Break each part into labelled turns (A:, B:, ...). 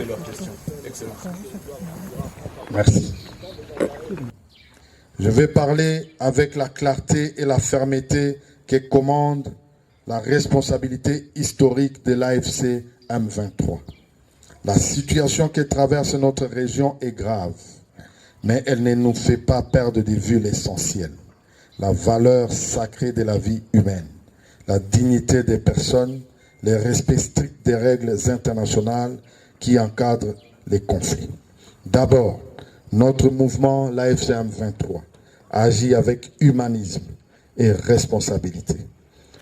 A: poser leurs questions. Excellent.
B: Merci. Je vais parler avec la clarté et la fermeté que commande la responsabilité historique de l'AFC M23. La situation que traverse notre région est grave, mais elle ne nous fait pas perdre de vue l'essentiel, la valeur sacrée de la vie humaine, la dignité des personnes, le respect strict des règles internationales qui encadrent les conflits. D'abord, notre mouvement, l'AFC M23, agit avec humanisme et responsabilité.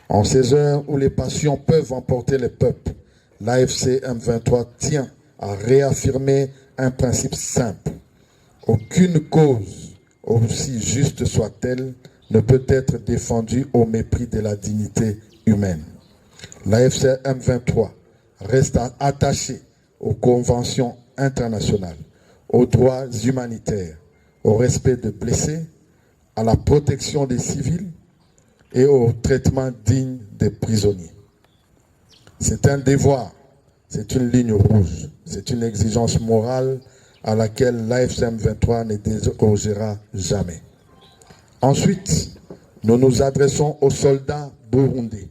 B: En ces heures où les passions peuvent emporter les peuples, l'AFC M23 tient à réaffirmer un principe simple. Aucune cause, aussi juste soit-elle, ne peut être défendue au mépris de la dignité humaine. L'AFC M23 reste attaché aux conventions internationales, aux droits humanitaires, au respect des blessés, à la protection des civils et au traitement digne des prisonniers. C'est un devoir, c'est une ligne rouge, c'est une exigence morale à laquelle l'AFC M23 ne dérogera jamais. Ensuite, nous nous adressons aux soldats burundais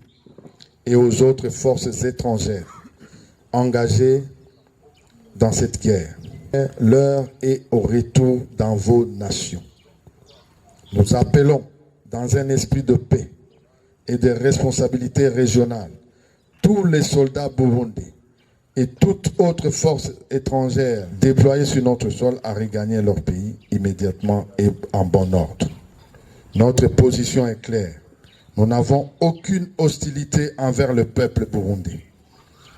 B: et aux autres forces étrangères engagées dans cette guerre. L'heure est au retour dans vos nations. Nous appelons, dans un esprit de paix et de responsabilité régionale, tous les soldats burundais et toute autre force étrangère déployée sur notre sol à regagner leur pays immédiatement et en bon ordre. Notre position est claire. Nous n'avons aucune hostilité envers le peuple burundais.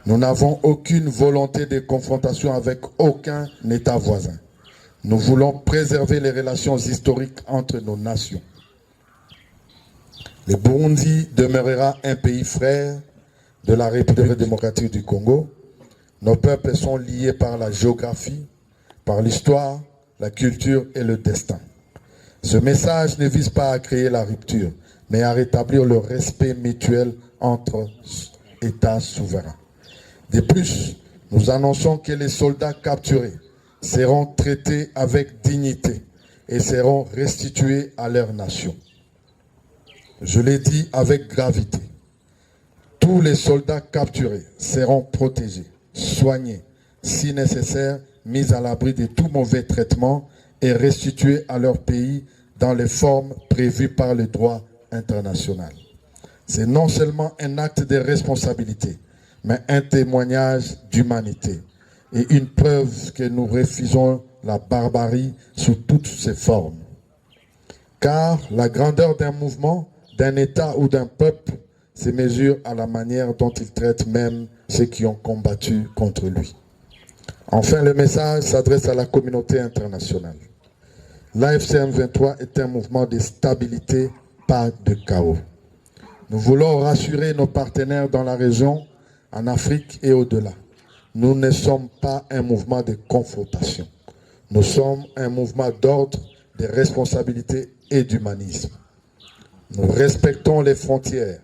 B: Nous n'avons aucune volonté de confrontation avec aucun État voisin. Nous voulons préserver les relations historiques entre nos nations. Le Burundi demeurera un pays frère de la République démocratique du Congo. Nos peuples sont liés par la géographie, par l'histoire, la culture et le destin. Ce message ne vise pas à créer la rupture, mais à rétablir le respect mutuel entre États souverains. De plus, nous annonçons que les soldats capturés seront traités avec dignité et seront restitués à leur nation. Je l'ai dit avec gravité. Tous les soldats capturés seront protégés, soignés, si nécessaire, mis à l'abri de tout mauvais traitement et restitués à leur pays dans les formes prévues par le droit international. C'est non seulement un acte de responsabilité, mais un témoignage d'humanité et une preuve que nous refusons la barbarie sous toutes ses formes. Car la grandeur d'un mouvement, d'un État ou d'un peuple se mesure à la manière dont il traite même ceux qui ont combattu contre lui. Enfin, le message s'adresse à la communauté internationale. L'AFC M23 est un mouvement de stabilité, pas de chaos. Nous voulons rassurer nos partenaires dans la région, en Afrique et au-delà. Nous ne sommes pas un mouvement de confrontation. Nous sommes un mouvement d'ordre, de responsabilité et d'humanisme. Nous respectons les frontières,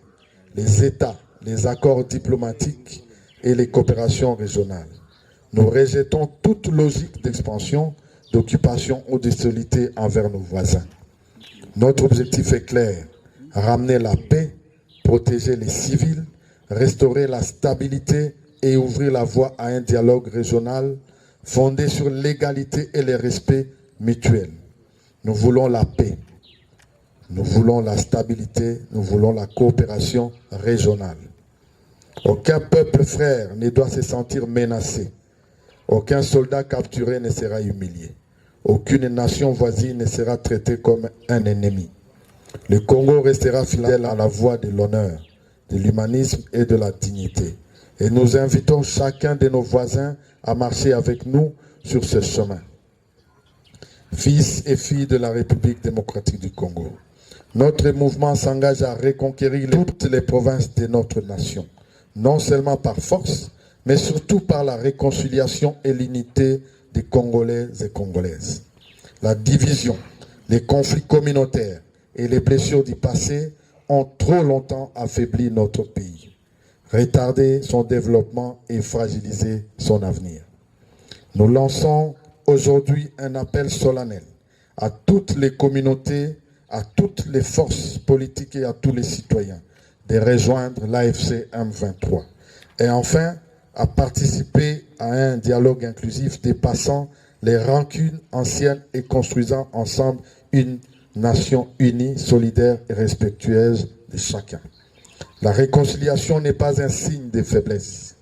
B: les États, les accords diplomatiques et les coopérations régionales. Nous rejetons toute logique d'expansion, d'occupation ou d'hostilité envers nos voisins. Notre objectif est clair, ramener la paix, protéger les civils, restaurer la stabilité et ouvrir la voie à un dialogue régional fondé sur l'égalité et le respect mutuel. Nous voulons la paix, nous voulons la stabilité, nous voulons la coopération régionale. Aucun peuple frère ne doit se sentir menacé. Aucun soldat capturé ne sera humilié. Aucune nation voisine ne sera traitée comme un ennemi. Le Congo restera fidèle à la voie de l'honneur, de l'humanisme et de la dignité. Et nous invitons chacun de nos voisins à marcher avec nous sur ce chemin. Fils et filles de la République démocratique du Congo, notre mouvement s'engage à reconquérir toutes les provinces de notre nation, non seulement par force, mais surtout par la réconciliation et l'unité des Congolais et Congolaises. La division, les conflits communautaires et les blessures du passé ont trop longtemps affaibli notre pays, retardé son développement et fragilisé son avenir. Nous lançons aujourd'hui un appel solennel à toutes les communautés, à toutes les forces politiques et à tous les citoyens de rejoindre l'AFC M23. Et enfin, à participer à un dialogue inclusif dépassant les rancunes anciennes et construisant ensemble une nation unie, solidaire et respectueuse de chacun. La réconciliation n'est pas un signe de faiblesse.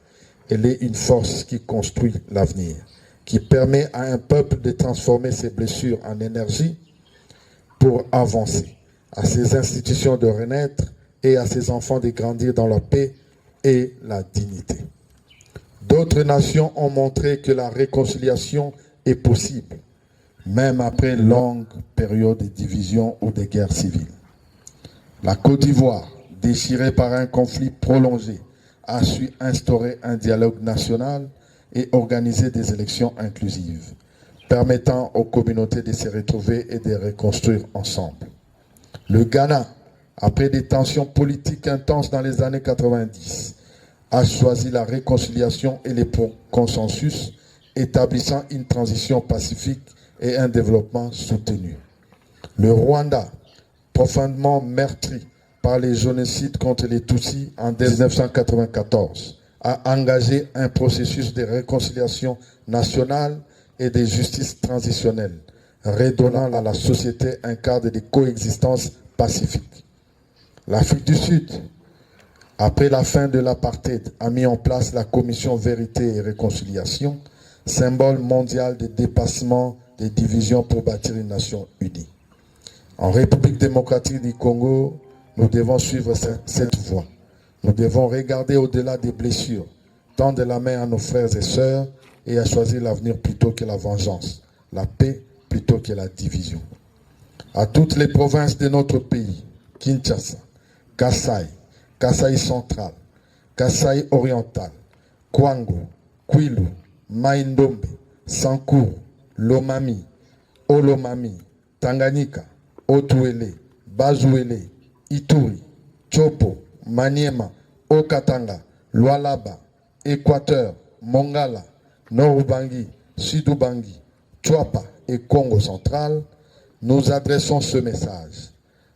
B: Elle est une force qui construit l'avenir, qui permet à un peuple de transformer ses blessures en énergie pour avancer, à ses institutions de renaître et à ses enfants de grandir dans la paix et la dignité. D'autres nations ont montré que la réconciliation est possible, même après une longue période de division ou de guerre civile. La Côte d'Ivoire, déchirée par un conflit prolongé, a su instaurer un dialogue national et organiser des élections inclusives, permettant aux communautés de se retrouver et de reconstruire ensemble. Le Ghana, après des tensions politiques intenses dans les années 90, a choisi la réconciliation et le consensus, établissant une transition pacifique et un développement soutenu. Le Rwanda, profondément meurtri par les génocides contre les Tutsis en 1994, a engagé un processus de réconciliation nationale et de justice transitionnelle, redonnant à la société un cadre de coexistence pacifique. L'Afrique du Sud, après la fin de l'apartheid, a mis en place la Commission Vérité et Réconciliation, symbole mondial de dépassement des divisions pour bâtir une nation unie. En République démocratique du Congo, nous devons suivre cette voie. Nous devons regarder au-delà des blessures, tendre la main à nos frères et sœurs et à choisir l'avenir plutôt que la vengeance, la paix plutôt que la division. À toutes les provinces de notre pays, Kinshasa, Kasaï, Kasaï central, Kasaï oriental, Kwango, Kwilu, Maïndombe, Sankourou, Lomami, Olomami, Tanganyika, Otuele, Bazouele, Ituri, Chopo, Maniema, Okatanga, Lualaba, Équateur, Mongala, Nord-Ubangi, Sud-Ubangi, Chouapa et Congo central, nous adressons ce message.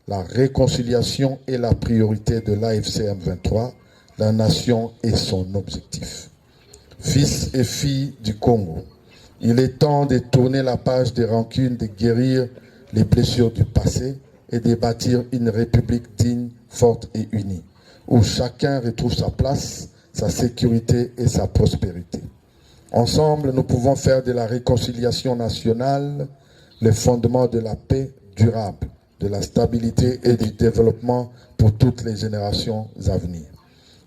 B: La réconciliation est la priorité de l'AFC M23, la nation est son objectif. Fils et filles du Congo, il est temps de tourner la page des rancunes, de guérir les blessures du passé et de bâtir une république digne, forte et unie, où chacun retrouve sa place, sa sécurité et sa prospérité. Ensemble, nous pouvons faire de la réconciliation nationale le fondement de la paix durable, de la stabilité et du développement pour toutes les générations à venir.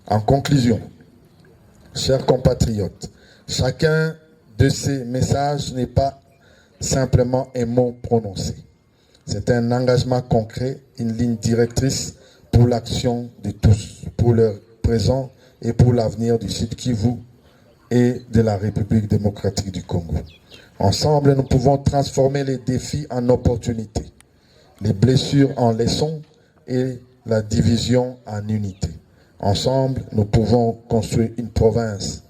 B: En conclusion, chers compatriotes, chacun de ces messages n'est pas simplement un mot prononcé. C'est un engagement concret, une ligne directrice pour l'action de tous, pour le présent et pour l'avenir du Sud Kivu et de la République démocratique du Congo. Ensemble, nous pouvons transformer les défis en opportunités, les blessures en leçons et la division en unité. Ensemble, nous pouvons construire une province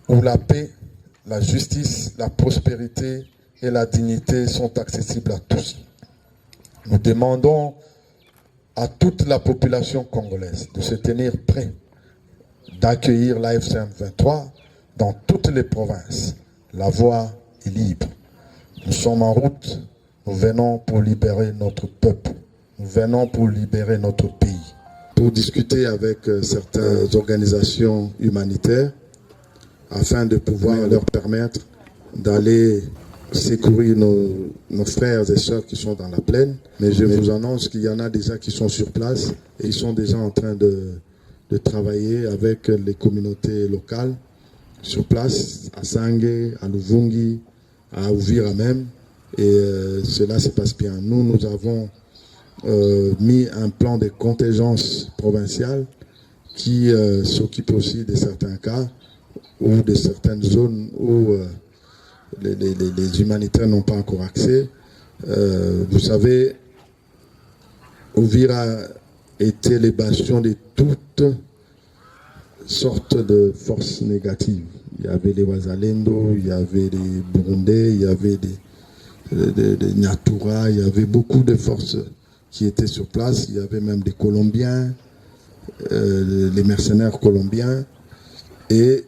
B: où la paix, la justice, la prospérité et la dignité sont accessibles à tous. Nous demandons à toute la population congolaise de se tenir prêt, d'accueillir l'AFC M23 dans toutes les provinces. La voie est libre. Nous sommes en route. Nous venons pour libérer notre peuple. Nous venons pour libérer notre pays. Pour discuter avec certaines organisations humanitaires afin de pouvoir leur permettre d'aller secourir nos frères et sœurs qui sont dans la plaine. Mais je vous annonce qu'il y en a déjà qui sont sur place et ils sont déjà en train de travailler avec les communautés locales sur place, à Sangue, à Luvungi, à Uvira même. Et cela se passe bien. Nous avons mis un plan de contingence provinciale qui s'occupe aussi de certains cas ou de certaines zones où les humanitaires n'ont pas encore accès. Vous savez, Uvira était les bastions de toutes sorte de forces négatives. Il y avait les Wazalendo, il y avait les Burundais, il y avait des Nyatura, il y avait beaucoup de forces qui étaient sur place. Il y avait même des Colombiens, les mercenaires colombiens. Et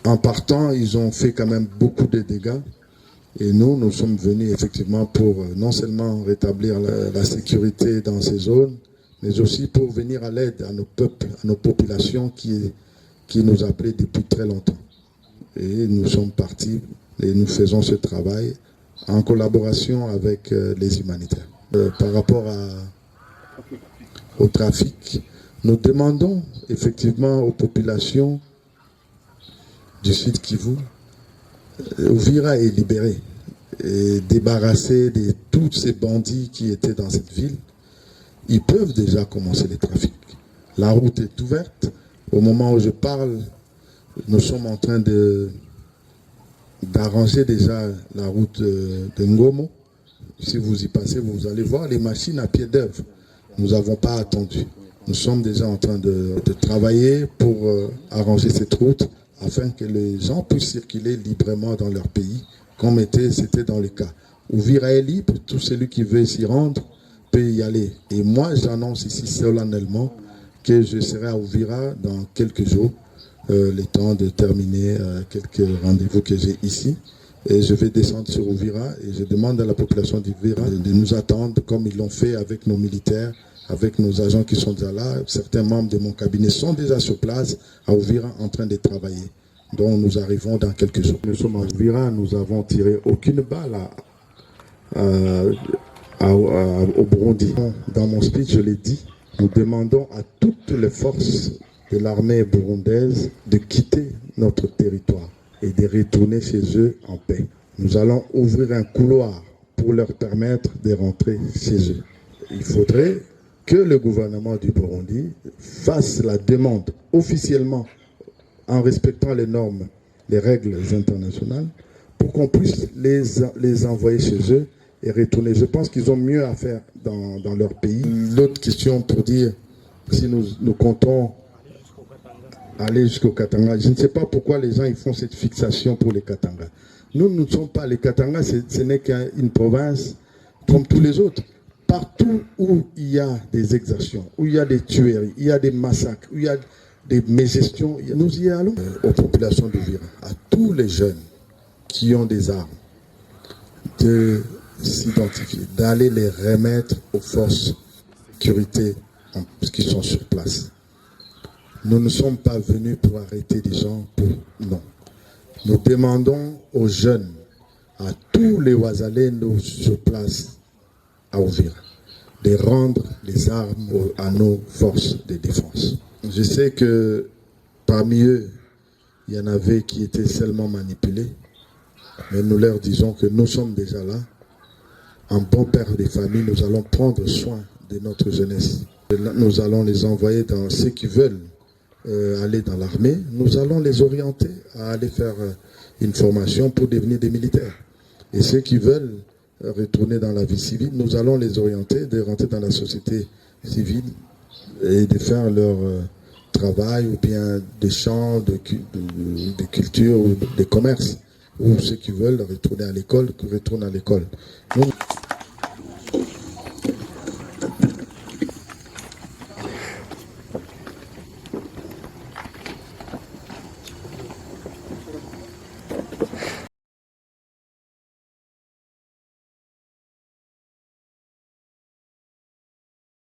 B: en partant, ils ont fait quand même beaucoup de dégâts. Et nous sommes venus effectivement pour non seulement rétablir la sécurité dans ces zones, mais aussi pour venir à l'aide à nos peuples, à nos populations qui nous appelaient depuis très longtemps. Et nous sommes partis et nous faisons ce travail en collaboration avec les humanitaires. Par rapport au trafic, nous demandons effectivement aux populations du Sud Kivu, Uvira est libéré et débarrassé de tous ces bandits qui étaient dans cette ville. Ils peuvent déjà commencer les trafics. La route est ouverte. Au moment où je parle, nous sommes en train d'arranger déjà la route de Ngomo. Si vous y passez, vous allez voir les machines à pied d'œuvre. Nous n'avons pas attendu. Nous sommes déjà en train de travailler pour arranger cette route afin que les gens puissent circuler librement dans leur pays, comme c'était dans le cas. Uvira est libre, tout celui qui veut s'y rendre peut y aller. Et moi, j'annonce ici solennellement que je serai à Uvira dans quelques jours, le temps de terminer quelques rendez-vous que j'ai ici. Et je vais descendre sur Uvira et je demande à la population d'Uvira de nous attendre comme ils l'ont fait avec nos militaires, avec nos agents qui sont déjà là. Certains membres de mon cabinet sont déjà sur place à Uvira en train de travailler. Donc nous arrivons dans quelques jours. Nous sommes à Uvira, nous n'avons tiré aucune balle au Burundi. Dans mon speech, je l'ai dit, nous demandons à toutes les forces de l'armée burundaise de quitter notre territoire et de retourner chez eux en paix. Nous allons ouvrir un couloir pour leur permettre de rentrer chez eux. Il faudrait que le gouvernement du Burundi fasse la demande officiellement en respectant les normes, les règles internationales, pour qu'on puisse les envoyer chez eux et retourner. Je pense qu'ils ont mieux à faire dans leur pays. L'autre question pour dire si nous comptons aller jusqu'au Katanga. Je ne sais pas pourquoi les gens ils font cette fixation pour les Katanga. Nous ne sommes pas les Katanga, ce n'est qu'une province comme tous les autres. Partout où il y a des exactions, où il y a des tueries, il y a des massacres, où il y a des mégestions, nous y allons. Aux populations d'Uvira, à tous les jeunes qui ont des armes, de s'identifier, d'aller les remettre aux forces de sécurité qui sont sur place. Nous ne sommes pas venus pour arrêter des gens, non. Nous demandons aux jeunes, à tous les Wazalendo sur place à Uvira, de rendre les armes à nos forces de défense. Je sais que parmi eux, il y en avait qui étaient seulement manipulés, mais nous leur disons que nous sommes déjà là. En bon père de famille, nous allons prendre soin de notre jeunesse. Nous allons les envoyer dans ceux qui veulent aller dans l'armée. Nous allons les orienter à aller faire une formation pour devenir des militaires. Et ceux qui veulent retourner dans la vie civile, nous allons les orienter de rentrer dans la société civile et de faire leur travail ou bien des champs de culture ou de commerce. Ou ceux qui veulent retourner à l'école, retournent à l'école.